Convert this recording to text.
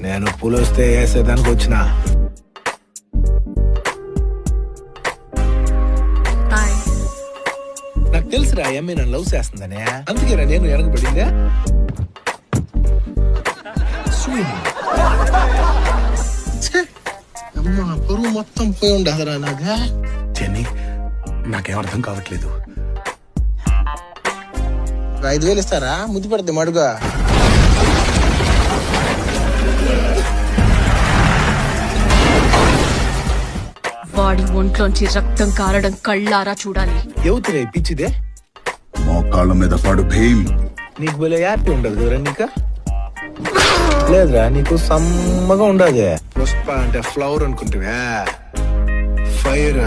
నేను పులొస్తే వేసేదానికి వచ్చిన. నాకు తెలుసురా అమ్మి నన్ను లవ్ చేస్తుందనే, అందుకేరా నేను వెనకబడిందే. పరువు మొత్తం పోయి ఉండదురా నాగా. చెన్ని నాకేం అర్థం కావట్లేదు. 5,000 ఇస్తారా? ముద్దు పెడద్ది మడుగా. వాడి ఒంట్లోంచి రక్తం కారడం కళ్ళారా చూడాలి. ఎవతిరే పిచ్చిదే? మోకాళ్ళ మీద పడు భీమ్. నీకు భలే హ్యాపీ ఉండదు కదరా? నీకా లేదురా, నీకు సమ్మగా ఉండదు. పుష్ప అంటే ఫ్లవర్ అనుకుంటువా? ఫైర్